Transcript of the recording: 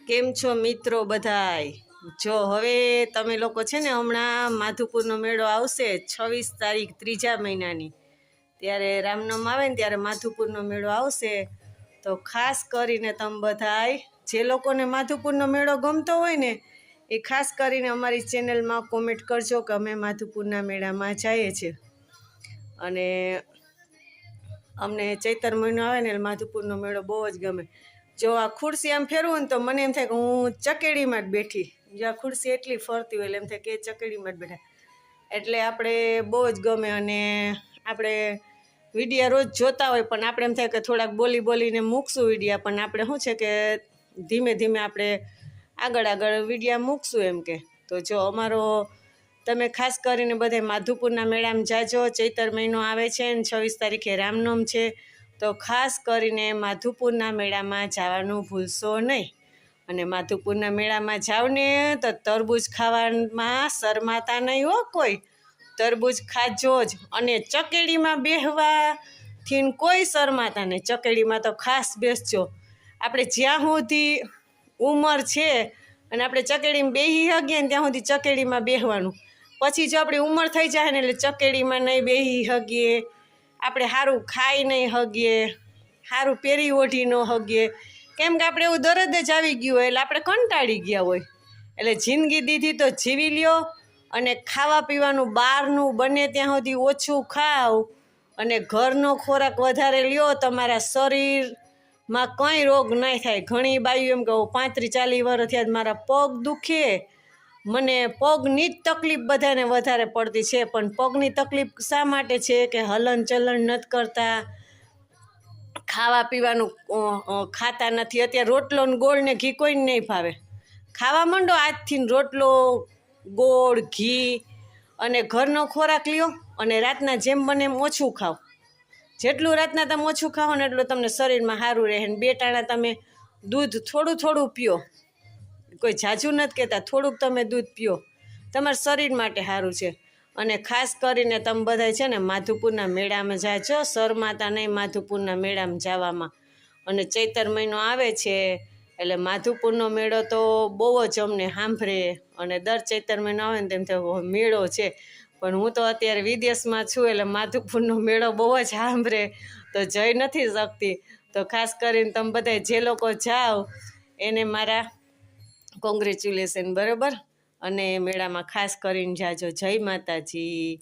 કેમ છો મિત્રો બધાય? જો હવે તમે લોકો છે ને હમણાં માધુપુરનો મેળો આવશે 26 તારીખ 3જા મહિનાની, ત્યારે રામનવમી આવે ને ત્યારે માધુપુરનો મેળો આવશે. તો ખાસ કરીને તમે બધાય જે લોકોને માધુપુરનો મેળો ગમતો હોય ને એ ખાસ કરીને અમારી ચેનલમાં કોમેન્ટ કરજો કે અમે માધુપુરના મેળામાં જઈએ છીએ. અને અમને ચૈતર મહિનો આવે ને એટલે માધુપુરનો મેળો બહુ જ ગમે. જો આ ખુરશી આમ ફેરવું ને તો મને એમ થાય કે હું ચકેડીમાં જ બેઠી. જો આ ખુરશી એટલી ફરતી હોય એટલે એમ થાય કે ચકેડીમાં જ બેઠા. એટલે આપણે બહુ જ ગમે. અને આપણે વિડીયા રોજ જોતા હોય પણ આપણે એમ થાય કે થોડાક બોલીને મૂકશું વિડીયા, પણ આપણે શું છે કે ધીમે ધીમે આપણે આગળ વિડીયા મૂકશું એમ કે. તો જો અમારો તમે ખાસ કરીને બધા માધુપુરના મેળામાં જાજો. ચૈતર મહિનો આવે છે ને 26 તારીખે રામનવમી છે, તો ખાસ કરીને માધુપુરના મેળામાં જવાનું ભૂલશો નહીં. અને માધુપુરના મેળામાં જાવ ને તો તરબૂચ ખાવામાં શરમાતા નહીં હો કોઈ. તરબૂચ ખાજો જ. અને ચકેડીમાં બેહવાથી કોઈ શરમાતા નહીં. ચકેડીમાં તો ખાસ બેસજો. આપણે જ્યાં સુધી ઉંમર છે અને આપણે ચકેડીમાં બેસી શકીએ ને ત્યાં સુધી ચકેડીમાં બેસવાનું. પછી જો આપણી ઉંમર થઈ જાય ને એટલે ચકેડીમાં નહીં બેસી શકીએ, આપણે સારું ખાઈ નહીં શકીએ, સારું પહેરી ઓઢી ન શકીએ, કેમ કે આપણે એવું દરદ જ આવી ગયું હોય એટલે આપણે કંટાળી ગયા હોય. એટલે જિંદગી દીધી તો જીવી લ્યો. અને ખાવા પીવાનું બહારનું બને ત્યાં સુધી ઓછું ખાવ અને ઘરનો ખોરાક વધારે લ્યો. તમારા શરીરમાં કંઈ રોગ નહીં થાય. ઘણી બાઈઓ એમ કહું 35-40 વર્ષ થયા મારા પગ દુખે, મને પગની જ તકલીફ બધાને વધારે પડતી છે. પણ પગની તકલીફ શા માટે છે કે હલન ચલન નથી કરતા, ખાવા પીવાનું ખાતા નથી. અત્યારે રોટલો ને ગોળ ને ઘી કોઈને નહીં ભાવે. ખાવા માંડો આજથી રોટલો ગોળ ઘી અને ઘરનો ખોરાક લ્યો. અને રાતના જેમ બને એમ ઓછું ખાઓ. જેટલું રાતના તમે ઓછું ખાઓ ને એટલું તમને શરીરમાં સારું રહે. ને 2 ટાણા તમે દૂધ થોડું પીઓ. કોઈ ઝાઝું નથી કહેતા, થોડુંક તમે દૂધ પીઓ, તમારા શરીર માટે સારું છે. અને ખાસ કરીને તમે બધા છે ને માધુપુરના મેળામાં જાજો. શરમાતા નહીં માધુપુરના મેળામાં જવામાં. અને ચૈતર મહિનો આવે છે એટલે માધુપુરનો મેળો તો બહુ જ અમને સાંભળે. અને દર ચૈતર મહિનો આવે ને તેમ થાય મેળો છે. પણ હું તો અત્યારે વિદેશમાં છું એટલે માધુપુરનો મેળો બહુ જ સાંભળે તો જઈ નથી શકતી. તો ખાસ કરીને તમે બધા જે લોકો જાઓ એને મારા કોંગ્રેચ્યુલેશન, બરાબર. અને મેળામાં ખાસ કરીને જાજો. જય માતાજી.